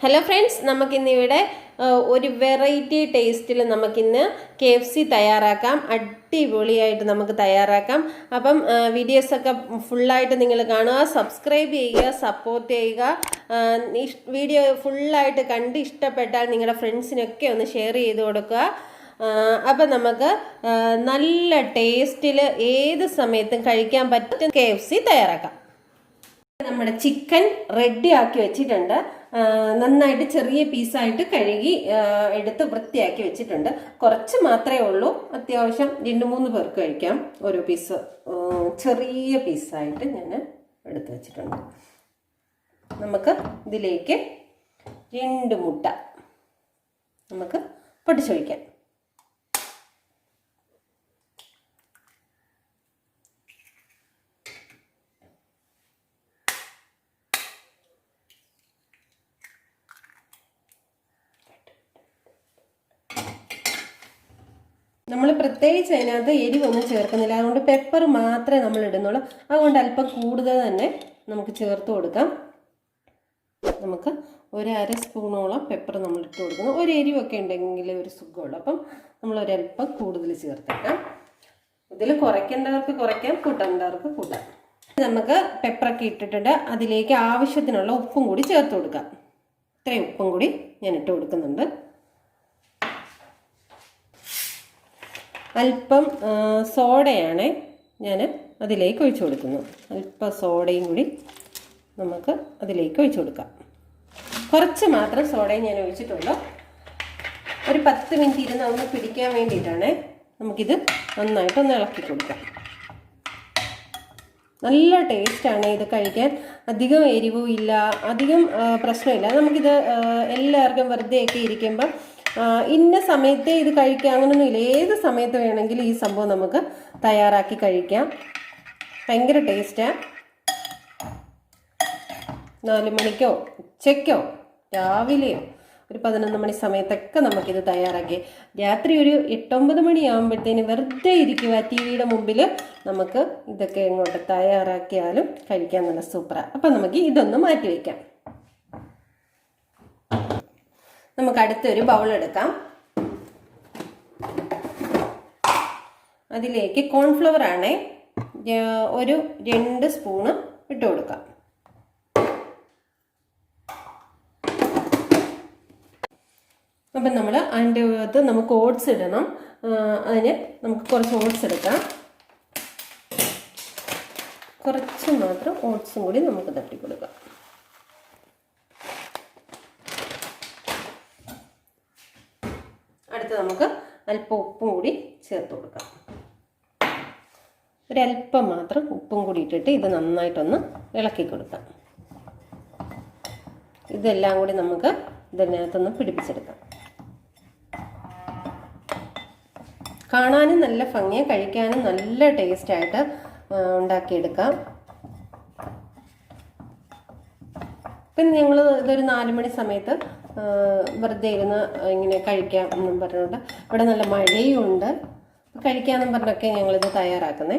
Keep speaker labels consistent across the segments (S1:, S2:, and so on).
S1: Hello friends, നമുക്കിന്നിവിടെ ഒരു variety ടേസ്റ്റിൽ നമുക്കിന്ന് KFC തയ്യാറാക്കാം. അടിപൊളിയായിട്ട് നമുക്ക് തയ്യാറാക്കാം. അപ്പം വീഡിയോസൊക്കെ ഫുള്ളായിട്ട് നിങ്ങൾ കാണുക, സബ്സ്ക്രൈബ് ചെയ്യുക, സപ്പോർട്ട് ചെയ്യുക. വീഡിയോ ഫുള്ളായിട്ട് കണ്ട് ഇഷ്ടപ്പെട്ടാൽ നിങ്ങളുടെ ഫ്രണ്ട്സിനൊക്കെ ഒന്ന് ഷെയർ ചെയ്ത് കൊടുക്കുക. അപ്പം നമുക്ക് നല്ല ടേസ്റ്റിൽ ഏത് സമയത്തും കഴിക്കാൻ പറ്റും KFC തയ്യാറാക്കാം. നമ്മുടെ ചിക്കൻ റെഡി ആക്കി വെച്ചിട്ടുണ്ട്. നന്നായിട്ട് ചെറിയ പീസായിട്ട് കഴുകി എടുത്ത് വൃത്തിയാക്കി വെച്ചിട്ടുണ്ട്. കുറച്ച് മാത്രമേ ഉള്ളൂ, അത്യാവശ്യം 2-3 പേർക്ക് കഴിക്കാം. ഓരോ പീസ് ചെറിയ പീസായിട്ട് ഞാൻ എടുത്ത് വെച്ചിട്ടുണ്ട്. നമുക്ക് ഇതിലേക്ക് 2 മുട്ട നമുക്ക് പൊട്ടിച്ചൊഴിക്കാം. നമ്മൾ പ്രത്യേകിച്ച് അതിനകത്ത് എരിവൊന്നും ചേർക്കുന്നില്ല, അതുകൊണ്ട് പെപ്പർ മാത്രമേ നമ്മൾ ഇടുന്നുള്ളൂ. അതുകൊണ്ട് അല്പം കൂടുതൽ തന്നെ നമുക്ക് ചേർത്ത് കൊടുക്കാം. നമുക്ക് 1/2 സ്പൂണോളം പെപ്പർ നമ്മൾ ഇട്ട് കൊടുക്കുന്നു. ഒരു എരിവൊക്കെ ഉണ്ടെങ്കിൽ ഒരു സുഖമുള്ളൂ. അപ്പം നമ്മൾ ഒരല്പം കൂടുതൽ ചേർത്തേക്കാം. ഇതിൽ കുറയ്ക്കേണ്ടവർക്ക് കുറയ്ക്കാം, കൂട്ടേണ്ടവർക്ക് കൂട്ടാം. നമുക്ക് പെപ്പറൊക്കെ ഇട്ടിട്ടുണ്ട്. അതിലേക്ക് ആവശ്യത്തിനുള്ള ഉപ്പും കൂടി ചേർത്ത് കൊടുക്കാം. ഇത്രയും ഉപ്പും കൂടി ഞാൻ ഇട്ട് കൊടുക്കുന്നുണ്ട്. അല്പം സോഡയാണ് ഞാൻ അതിലേക്ക് ഒഴിച്ചു കൊടുക്കുന്നു. അല്പം സോഡയും കൂടി നമുക്ക് അതിലേക്ക് ഒഴിച്ചു കൊടുക്കാം. കുറച്ച് മാത്രം സോഡയും ഞാൻ ഒഴിച്ചിട്ടുള്ളൂ. ഒരു 10 മിനിറ്റ് ഇരുന്ന് ഒന്ന് പിടിക്കാൻ വേണ്ടിയിട്ടാണ്. നമുക്കിത് നന്നായിട്ടൊന്ന് ഇളക്കി കൊടുക്കാം. നല്ല ടേസ്റ്റാണ് ഇത് കഴിക്കാൻ. അധികം എരിവും ഇല്ല, അധികം പ്രശ്നമില്ല. നമുക്കിത് എല്ലാവർക്കും വെറുതെയൊക്കെ ഇരിക്കുമ്പം ഇന്ന സമയത്തെ ഇത് കഴിക്കാം അങ്ങനെയൊന്നുമില്ല. ഏത് സമയത്ത് വേണമെങ്കിലും ഈ സംഭവം നമുക്ക് തയ്യാറാക്കി കഴിക്കാം. ഭയങ്കര ടേസ്റ്റാണ്. 4 മണിക്കോ ഉച്ചയ്ക്കോ രാവിലെയോ ഒരു 11 മണി സമയത്തൊക്കെ നമുക്കിത് തയ്യാറാക്കി രാത്രി ഒരു 8-9 മണിയാകുമ്പോഴത്തേന് വെറുതെ ഇരിക്കുക TV-യുടെ മുമ്പിൽ നമുക്ക് ഇതൊക്കെ ഇങ്ങോട്ട് തയ്യാറാക്കിയാലും കഴിക്കാൻ നല്ല സൂപ്പറാണ്. അപ്പം നമുക്ക് ഇതൊന്ന് മാറ്റി വയ്ക്കാം. നമുക്ക് അടുത്തൊരു ബൗൾ എടുക്കാം. അതിലേക്ക് കോൺഫ്ലവർ ആണ് ഒരു 2 സ്പൂണ് ഇട്ട് കൊടുക്കാം. അപ്പം നമ്മൾ അതിൻ്റെ അകത്ത് നമുക്ക് ഓട്സ് ഇടണം. അതിന് നമുക്ക് കുറച്ച് ഓട്സ് എടുക്കാം. കുറച്ച് മാത്രം ഓട്സും കൂടി നമുക്ക് തട്ടി കൊടുക്കാം. അടുത്ത് നമുക്ക് അല്പം ഉപ്പും കൂടി ചേർത്ത് കൊടുക്കാം. ഒരല്പം മാത്രം ഉപ്പും കൂടി ഇട്ടിട്ട് ഇത് നന്നായിട്ടൊന്ന് ഇളക്കി കൊടുക്കാം. ഇതെല്ലാം കൂടി നമുക്ക് ഇതിനകത്തൊന്ന് പിടിപ്പിച്ചെടുക്കാം. കാണാനും നല്ല ഭംഗിയാണ്, കഴിക്കാനും നല്ല ടേസ്റ്റായിട്ട് ഉണ്ടാക്കിയെടുക്കാം. പിന്നെ ഞങ്ങൾ ഇതൊരു 4 മണി സമയത്ത് വെറുതെ ഇരുന്ന് ഇങ്ങനെ കഴിക്കാം എന്നും പറഞ്ഞുകൊണ്ട്, ഇവിടെ നല്ല മഴയും ഉണ്ട്, കഴിക്കാമെന്നും പറഞ്ഞൊക്കെ ഞങ്ങളിത് തയ്യാറാക്കുന്നത്.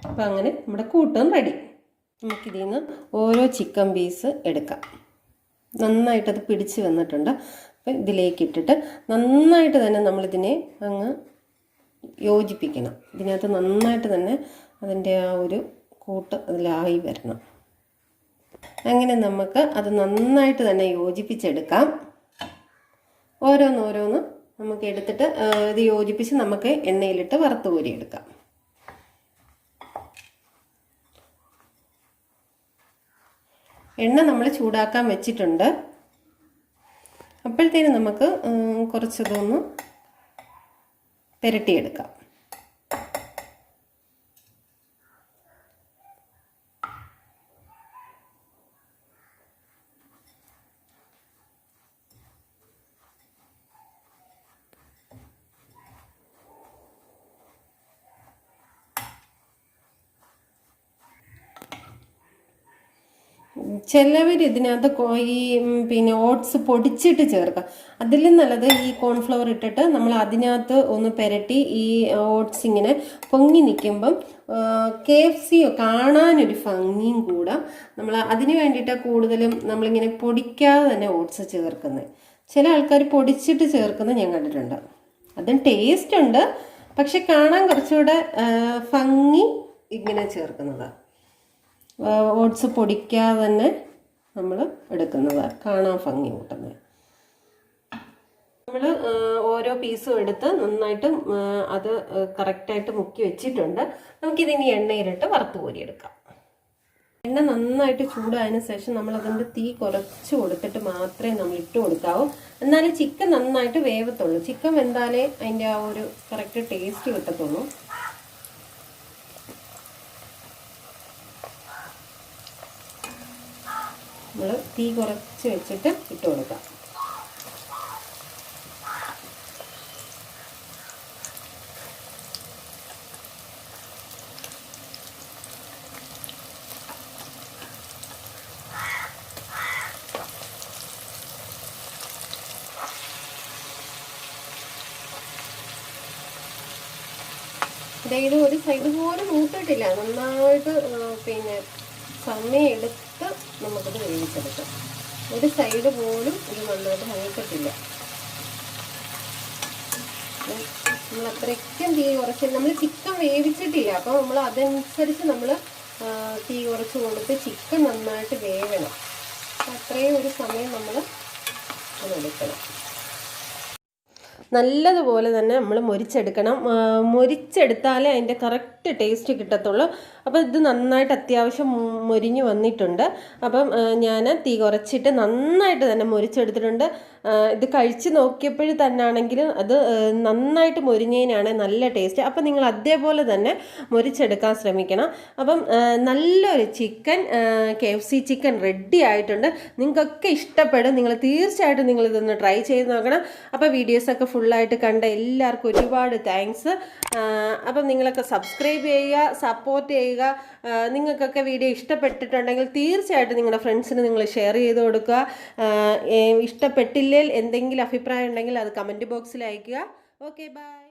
S1: അപ്പം അങ്ങനെ നമ്മുടെ കൂട്ടും റെഡി. നമുക്കിതിൽ നിന്ന് ഓരോ ചിക്കൻ പീസ് എടുക്കാം. നന്നായിട്ടത് പിടിച്ച് വന്നിട്ടുണ്ട്. അപ്പം ഇതിലേക്ക് ഇട്ടിട്ട് നന്നായിട്ട് തന്നെ നമ്മളിതിനെ അങ്ങ് യോജിപ്പിക്കണം. ഇതിനകത്ത് നന്നായിട്ട് തന്നെ അതിൻ്റെ ആ ഒരു കൂട്ട് അതിലായി വരണം. അങ്ങനെ നമുക്ക് അത് നന്നായിട്ട് തന്നെ യോജിപ്പിച്ചെടുക്കാം. ഓരോന്നോരോന്ന് നമുക്ക് എടുത്തിട്ട് ഇത് യോജിപ്പിച്ച് നമുക്ക് എണ്ണയിലിട്ട് വറുത്ത് കോരിയെടുക്കാം. എണ്ണ നമ്മൾ ചൂടാക്കാൻ വെച്ചിട്ടുണ്ട്. അപ്പോഴത്തേനും നമുക്ക് കുറച്ചതൊന്ന് പുരട്ടിയെടുക്കാം. ചിലവർ ഇതിനകത്ത് ഈ പിന്നെ ഓട്സ് പൊടിച്ചിട്ട് ചേർക്കാം. അതിലും നല്ലത് ഈ കോൺഫ്ലവർ ഇട്ടിട്ട് നമ്മൾ അതിനകത്ത് ഒന്ന് പുരട്ടി ഈ ഓട്സ് ഇങ്ങനെ പൊങ്ങി നിൽക്കുമ്പം KFC കാണാനൊരു ഭംഗിയും കൂടാം. നമ്മൾ അതിന് വേണ്ടിയിട്ടാണ് കൂടുതലും നമ്മളിങ്ങനെ പൊടിക്കാതെ തന്നെ ഓട്സ് ചേർക്കുന്നത്. ചില ആൾക്കാർ പൊടിച്ചിട്ട് ചേർക്കുന്നത് ഞാൻ കണ്ടിട്ടുണ്ട്. അതും ടേസ്റ്റ് ഉണ്ട്, പക്ഷെ കാണാൻ കുറച്ചുകൂടെ ഭംഗി ഇങ്ങനെ ചേർക്കുന്നതാണ്. ഓട്സ് പൊടിക്കാതെ തന്നെ നമ്മൾ എടുക്കുന്നതാണ് കാണാൻ ഭംഗി കൂട്ടുന്നത്. നമ്മൾ ഓരോ പീസും എടുത്ത് നന്നായിട്ട് അത് കറക്റ്റായിട്ട് മുക്കി വെച്ചിട്ടുണ്ട്. നമുക്കിതിനി എണ്ണയിലിട്ട് വറുത്ത് കോരിയെടുക്കാം. എണ്ണ നന്നായിട്ട് ചൂടായതിനു ശേഷം നമ്മൾ അതിൻ്റെ തീ കുറച്ച് കൊടുത്തിട്ട് മാത്രമേ നമ്മൾ ഇട്ട് കൊടുക്കാവൂ. എന്നാലേ ചിക്കൻ നന്നായിട്ട് വേവത്തുള്ളൂ. ചിക്കൻ വെന്താലേ അതിൻ്റെ ആ ഒരു കറക്റ്റ് ടേസ്റ്റ് കിട്ടത്തുള്ളൂ. നമ്മൾ തീ കുറച്ച് വെച്ചിട്ട് ഇട്ട് കൊടുക്കാം. അതായത് ഒരു സൈഡ് പോലും മൂത്തിട്ടില്ല. നന്നായിട്ട് പിന്നെ സമയം എടുത്ത് നമുക്കത് വേവിച്ചെടുക്കാം. ഒരു സൈഡ് പോലും ഇത് നന്നായിട്ട് മൂത്തിട്ടില്ല. നമ്മൾ അത്രയ്ക്കും തീ കുറച്ച് നമ്മൾ ചിക്കൻ വേവിച്ചിട്ടില്ല. അപ്പോൾ നമ്മൾ അതനുസരിച്ച് നമ്മൾ തീ കുറച്ച് കൊടുത്ത് ചിക്കൻ നന്നായിട്ട് വേവണം. അത്രയും ഒരു സമയം നമ്മൾ എടുക്കണം. നല്ലതുപോലെ തന്നെ നമ്മൾ മൊരിച്ചെടുക്കണം. മൊരിച്ചെടുത്താലേ അതിൻ്റെ കറക്റ്റ് ടേസ്റ്റ് കിട്ടത്തുള്ളൂ. അപ്പോൾ ഇത് നന്നായിട്ട് അത്യാവശ്യം മൊരിഞ്ഞ് വന്നിട്ടുണ്ട്. അപ്പം ഞാൻ തീ കുറച്ചിട്ട് നന്നായിട്ട് തന്നെ മൊരിച്ചെടുത്തിട്ടുണ്ട്. ഇത് കഴിച്ച് നോക്കിയപ്പോഴും തന്നെയാണെങ്കിൽ അത് നന്നായിട്ട് മൊരിഞ്ഞതിനാണ് നല്ല ടേസ്റ്റ്. അപ്പം നിങ്ങൾ അതേപോലെ തന്നെ മൊരിച്ചെടുക്കാൻ ശ്രമിക്കണം. അപ്പം നല്ലൊരു ചിക്കൻ KFC ചിക്കൻ റെഡി ആയിട്ടുണ്ട്. നിങ്ങൾക്കൊക്കെ ഇഷ്ടപ്പെടും. നിങ്ങൾ തീർച്ചയായിട്ടും നിങ്ങളിതൊന്ന് ട്രൈ ചെയ്ത് നോക്കണം. അപ്പോൾ വീഡിയോസൊക്കെ ഫുള്ളായിട്ട് കണ്ട എല്ലാവർക്കും ഒരുപാട് താങ്ക്സ്. അപ്പം നിങ്ങളൊക്കെ സബ്സ്ക്രൈബ് ചെയ്യുക, സപ്പോർട്ട് ചെയ്യുക. നിങ്ങൾക്കൊക്കെ വീഡിയോ ഇഷ്ടപ്പെട്ടിട്ടുണ്ടെങ്കിൽ തീർച്ചയായിട്ടും നിങ്ങളുടെ ഫ്രണ്ട്സിന് നിങ്ങൾ ഷെയർ ചെയ്ത് കൊടുക്കുക. ഇഷ്ടപ്പെട്ടില്ലെങ്കിൽ എന്തെങ്കിലും അഭിപ്രായം ഉണ്ടെങ്കിൽ അത് കമൻറ്റ് ബോക്സിൽ അയയ്ക്കുക. Okay, by.